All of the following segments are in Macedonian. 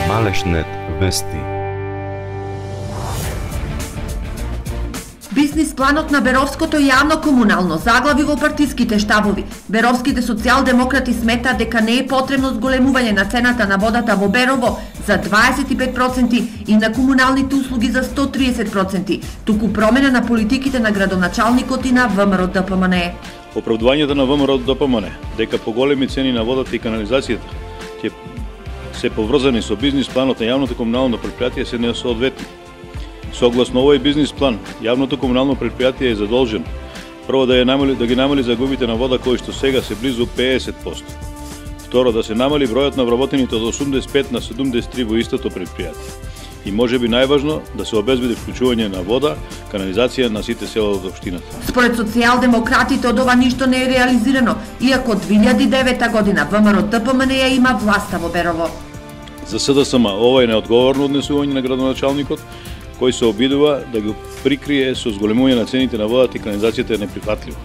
Малешнет вести. Бизнис планот на Беровското јавно-комунално заглави во партиските штабови. Беровските социјалдемократи сметаат дека не е потребно зголемување на цената на водата во Берово за 25% и на комуналните услуги за 130%, туку промена на политиките на градоначалникот и на ВМРО-ДПМН. Оправдувањето на ВМРО-ДПМН дека поголеми цени на водата и канализацијата ќе се поврзани со бизнис планот на јавното комунално предпријатие се несоодветни. Согласно овој бизнис план, јавното комунално предпријатие е задолжено прво да ги намали загубите на вода кои што сега се близу 50%. Второ, да се намали бројот на вработените од 85 на 73 во истото предпријатие. И можеби најважно да се обезбеди вклучување на вода, канализација на сите села од општината. Според социјалдемократите од ова ништо не е реализирано, иако 2009 година ВМРО-ДПМН ја има власта во Берово. За СДСМ ова е неодговорно однесување на градоначалникот, кој се обидува да го прикрие со зголемување на цените на водата и канализацијата е неприфатливо.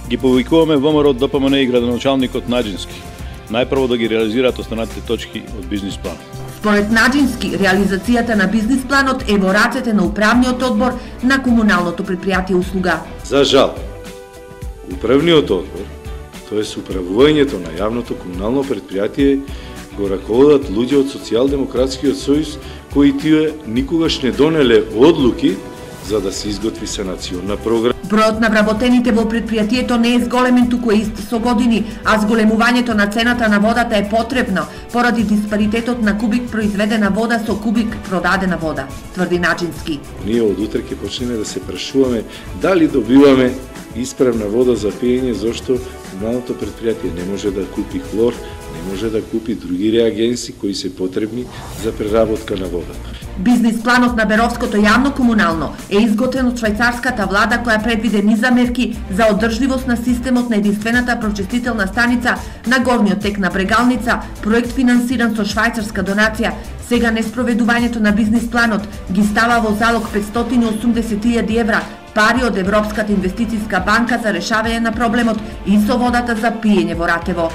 Ги повикуваме ВМРО-ДПМН и градоначалникот Наџински најпрво да ги реализираат останатите точки од бизнис планот. Според Наџински, реализацијата на бизнис планот е во рацете на управниот одбор на комуналното предпријатие услуга. За жал, управниот одбор, тоест управувањето на јавното комунално предпријатие, го раководат луѓе од Социјалдемократскиот сојуз кои тие никогаш не донеле одлуки за да се изготви санационна програма. Бројот на вработените во предпријатието не е зголемен, туку е ист со години, а зголемувањето на цената на водата е потребно поради диспаритетот на кубик произведена вода со кубик продадена вода, тврди Наџински. Ние од утре ќе почнеме да се прашуваме дали добиваме исправна вода за пиење, зашто комуналното предпријатие не може да купи хлор, не може да купи други реагенси кои се потребни за преработка на водата. Бизнис планот на Беровското јавно-комунално е изготвен од швајцарската влада која предвиде низа мерки за одржливост на системот на единствената прочистителна станица на горниот тек на Брегалница, проект финансиран со швајцарска донација. Сега неспроведувањето на бизнис планот ги става во залог 580.000 евра, пари од Европската инвестицијска банка за решавање на проблемот и со водата за пиење во Ратево.